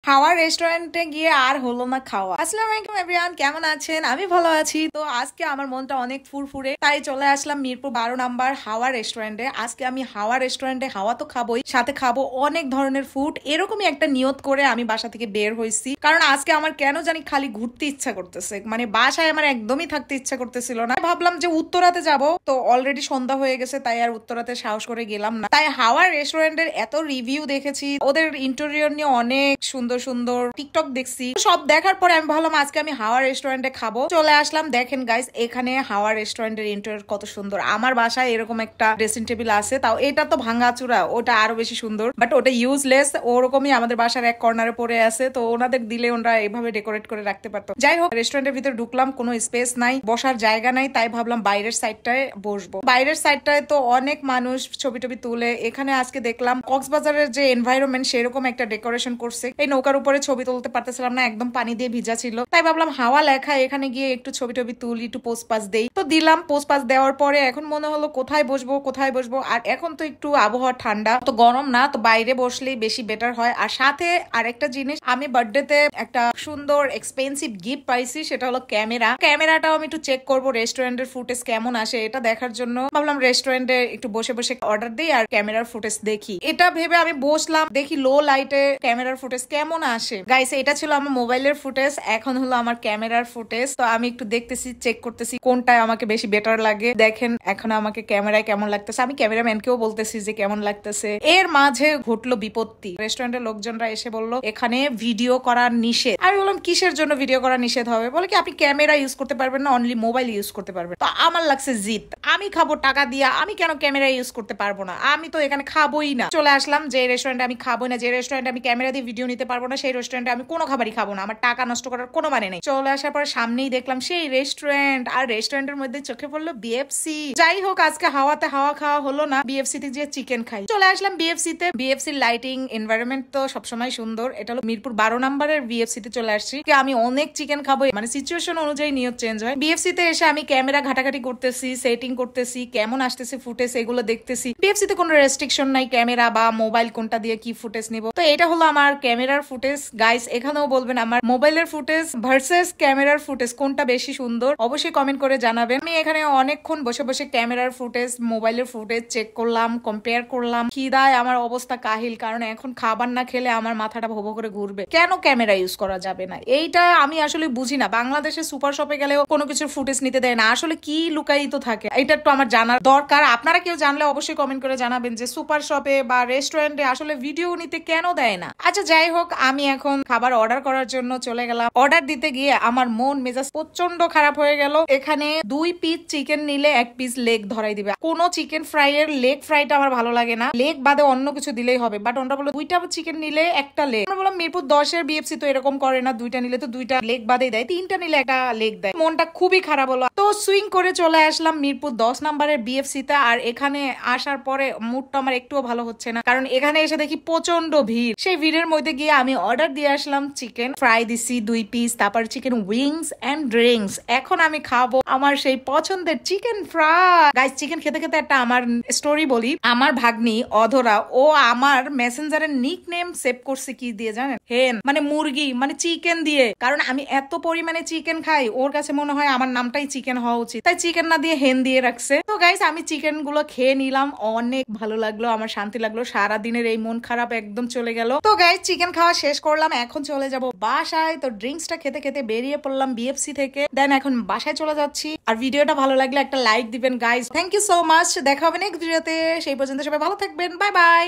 হাওয়া রেস্টুরেন্টে গিয়ে আর হলো না খাওয়া। আসসালামু আলাইকুম এভরিওয়ান, কেমন আছেন? আমি ভালো আছি। তো আজকে আমার মনটা অনেক ফুরফুরে, তাই চলে আসলাম মিরপুর 12 নাম্বার হাওয়া রেস্টুরেন্টে। আজকে আমি হাওয়া রেস্টুরেন্টে হাওয়া তো খাবোই, সাথে খাবো অনেক ধরনের ফুড। এরকমই একটা নিয়ত করে আমি বাসা থেকে বের হয়েছি, কারণ আজকে আমার কেন জানি খালি ঘুরতে ইচ্ছা করতেছে, মানে বাসায় আমার একদমই থাকতে ইচ্ছা করতেছিল না। ভাবলাম যে উত্তরাতে যাব, তো অলরেডি সন্ধ্যা হয়ে গেছে, তাই আর উত্তরাতে সাহস করে গেলাম না। তাই হাওয়া রেস্টুরেন্টের এত রিভিউ দেখেছি, ওদের ইন্টেরিয়র নিয়ে অনেক সুন্দর সুন্দর টিকটক দেখছি। সব দেখার পরে আমি ভাবলাম আজকে আমি হাওয়া রেস্টুরেন্টে খাবো। চলে আসলাম। দেখেন গাইস, এখানে হাওয়া রেস্টুরেন্টের ইন্টেরিয়র কত সুন্দর। আমার বাসায় এরকম একটা ড্রেসিং টেবিল আছে, তাও এটা তো ভাঙাচুরা, ওটা আরো বেশি সুন্দর, বাট ওটা ইউজলেস। ওরকমই আমাদের বাসার এক কর্নারে পড়ে আছে, তো ওনাদের দিলে ওনারা এইভাবে ডেকোরেট করে রাখতে পারতো। যাই হোক, রেস্টুরেন্টের ভিতরে ঢুকলাম, কোনো স্পেস নাই, বসার জায়গা নাই, তাই ভাবলাম বাইরের সাইডটায় বসবো। বাইরের সাইডটায় তো অনেক মানুষ ছবি টবি তুলে। এখানে আজকে দেখলাম কক্সবাজারের যে এনভায়রনমেন্ট সেরকম একটা ডেকোরেশন করছে। এই নৌকার উপরে ছবি তুলতে পারতেছিলাম না, একদম পানি দিয়ে ভিজা ছিল, তাই ভাবলাম হাওয়া লেখা, এখানে গিয়ে একটু ছবি টবি তুলি, একটু পোস্ট পাস দেই। তো দিলাম পোস্ট পাস দেওয়ার পরে এখন মনে হলো কোথায় বসবো কোথায় বসবো। আর এখন তো একটু আবহাওয়া ঠান্ডা, তো গরম না, তো বাইরে বসলেই বেশি বেটার হয়। আর সাথে আরেকটা জিনিস, আমি বার্থডেতে একটা সুন্দর এক্সপেন্সিভ গিফট পাইছি, সেটা হলো ক্যামেরা। ক্যামেরাটাও আমি একটু চেক করবো রেস্টুরেন্টের ফুটেজ কেমন আসে, এটা দেখার জন্য ভাবলাম রেস্টুরেন্টে একটু বসে বসে অর্ডার দিই আর ক্যামেরার ফুটেজ দেখি। এটা ভেবে আমি বসলাম, দেখি লো লাইটে ক্যামেরার ফুটেজ কেমন আসে। গাইস, এটা ছিল আমার মোবাইলের ফুটেজ, এখন হলো আমার ক্যামেরার ফুটেজ। তো আমি একটু দেখতেছি, চেক করতেছি কোনটায় আমাকে বেশি বেটার লাগে। দেখেন এখন আমাকে ক্যামেরায় কেমন লাগতেছে, আমি ক্যামেরাম্যানকেও বলতেছি যে কেমন লাগতেছে। এর মাঝে ঘটলো বিপত্তি। রেস্টুরেন্টের লোকজনরা এসে বললো এখানে ভিডিও করা নিষেধ। আমি বললাম কিসের জন্য ভিডিও করা নিষেধ হবে? বলে কি আপনি ক্যামেরা ইউজ করতে পারবেন না, অনলি মোবাইল ইউজ করতে পারবেন। তো আমার লাগছে জিত, আমি খাবো টাকা দিয়া, আমি কেন ক্যামেরা ইউজ করতে পারবো না? আমি তো এখানে খাবোই না। চলে আসলাম, যে রেস্টুরেন্টে আমি খাবো না, যে রেস্টুরেন্টে আমি ক্যামেরা দিয়ে ভিডিও নিতে পারবো না, সেই রেস্টুরেন্টে আমি কোনো খাবারই খাবো না। আমার টাকা নষ্ট করার কোনো মানে নেই। চলে আসার পর সামনেই দেখলাম সেই রেস্টুরেন্ট, আর রেস্টুরেন্টের মধ্যে চোখে পড়লো বিএফসি। যাই হোক, আজকে হাওয়াতে হাওয়া খাওয়া হলো না, বিএফসি তে যে চিকেন খাই। চলে আসলাম বিএফসি তে। বিএফসির লাইটিং এনভায়রনমেন্ট তো সবসময় সুন্দর। এটা হলো মিরপুর 12 নাম্বারের বিএফসি তে চলে আসছি। আমি অনেক চিকেন খাবো, মানে সিচুয়েশন অনুযায়ী নিয়ত চেঞ্জ হয়। বিএফসি তে এসে আমি ক্যামেরা ঘাটাঘাটি করতেছি, সেটিং করতেছি, কেমন আসতেছে ফুটেজ এগুলো দেখতেছি। বিএফসি তে কোনো রেস্ট্রিকশন নাই ক্যামেরা বা মোবাইল কোনটা দিয়ে কি ফুটেজ নিব। তো এটা হলো আমার ক্যামেরার ফুটেজ। গাইস, এখানেও বলবেন আমার মোবাইলের ফুটেজ ভার্সেস ক্যামেরার ফুটেজ কোনটা বেশি সুন্দর, অবশ্যই কমেন্ট করে জানাবেন। আমি এখানে অনেকক্ষণ বসে বসে ক্যামেরার ফুটেজ মোবাইলের ফুটেজ চেক করলাম, কম্পেয়ার করলাম। খিদায় আমার অবস্থা কাহিল, কারণ এখন খাবার না খেলে আমার মাথাটা ভোবো করে ঘুরবে। কেন ক্যামেরা ইউজ করা যাবে না, এইটা আমি আসলে বুঝি না। বাংলাদেশে সুপার শপে গেলেও কোনো কিছুর ফুটেজ নিতে দেয় না, আসলে কি লুকায়িত থাকে এটা একটু আমার জানার দরকার। আপনারা কেউ জানলে অবশ্যই কমেন্ট করে জানাবেন যে সুপার শপে বা রেস্টুরেন্টে আসলে ভিডিও নিতে কেন দেয় না। আচ্ছা যাই হোক, আমি এখন খাবার অর্ডার করার জন্য চলে গেলাম। অর্ডার দিতে গিয়ে আমার মন মেজাজ প্রচন্ড খারাপ হয়ে গেল। এখানে 2 পিস চিকেন নিলে 1 পিস লেগ ধরাই দিবে। কোনো চিকেন ফ্রাই এর লেগ ফ্রাইটা আমার ভালো লাগে না, লেগ বাদে অন্য কিছু দিলেই হবে। বাট ওরা বলে 2টা চিকেন নিলে 1টা লেগ। আমরা বললাম মিরপুর 10 এর বিএফসি তো এরকম করে না, 2টা নিলে তো 2টা লেগ বাদেই দেয়, 3টা নিলে 1টা লেগ দেয়। মনটা খুবই খারাপ হলো। তো সুইং করে চলে আসলাম মিরপুর 10 নাম্বারের বিএফসি তে। আর এখানে আসার পরে মুডটা আমার একটুও ভালো হচ্ছে না, কারণ এখানে এসে দেখি প্রচন্ড ভিড়। সেই ভিড়ের মধ্যে গিয়ে আমি অর্ডার দিয়ে আসলাম চিকেন ফ্রাই দিছি 2 পিস, তারপর চিকেন উইংস এন্ড ড্রিঙ্কস। এখন আমি খাবো আমার সেই পছন্দের চিকেন ফ্রাই। গাইস, চিকেন খেতে খেতে একটা আমার স্টোরি বলি। আমার ভাগ্নি অধরা, ও আমার মেসেঞ্জারের নিক নেম সেভ করছে কি দিয়ে জানেন? হেন, মানে মুরগি, মানে চিকেন দিয়ে। কারণ আমি এত পরিমাণে চিকেন খাই, ওর কাছে মনে হয় আমার নামটাই চিকেন হওয়া উচিত, তাই চিকেন না দিয়ে হেন দিয়ে রাখছে। তো গাইস, আমি চিকেন গুলো খেয়ে নিলাম, অনেক ভালো লাগলো, আমার শান্তি লাগলো, সারা দিনের এই মন খারাপ একদম চলে গেল। তো গাইস, চিকেন খাওয়া শেষ করলাম, এখন চলে যাব বাসায়। তো ড্রিঙ্কসটা খেতে খেতে বেরিয়ে পড়লাম বিএফসি থেকে, দেন এখন বাসায় চলে যাচ্ছি। আর ভিডিওটা ভালো লাগলে একটা লাইক দিবেন guys. Thank you so much, দেখা হবে নেক্সট ভিডিওতে। সেই পর্যন্ত সবাই ভালো থাকবেন, বাই বাই।